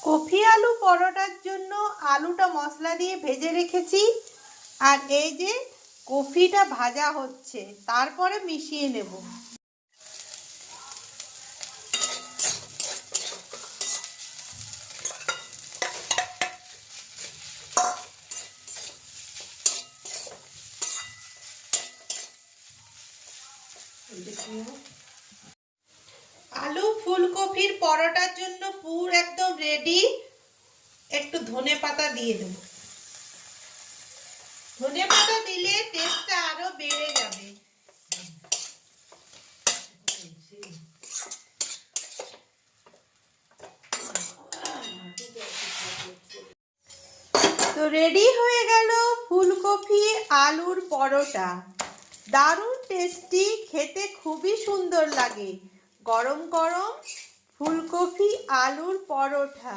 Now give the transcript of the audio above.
Coffee আলু পরোটার জন্য আলুটা মশলা দিয়ে ভেজে রেখেছি, আর এই যে কফিটা ভাজা হচ্ছে, তারপরে মিশিয়ে নেব। আলু ফুলকপির পরোটার জন্য পুর একদম রেডি। একটু ধনে পাতা দিয়ে দেব। ধনে পাতা দিলে টেস্টটা আরো বেড়ে যাবে। তো রেডি হয়ে গেল ফুলকপি আলুর পরোটা। দারুণ টেস্টি, খেতে খুবই সুন্দর লাগে। গরম গরম ফুলকপি আলুর পরোটা।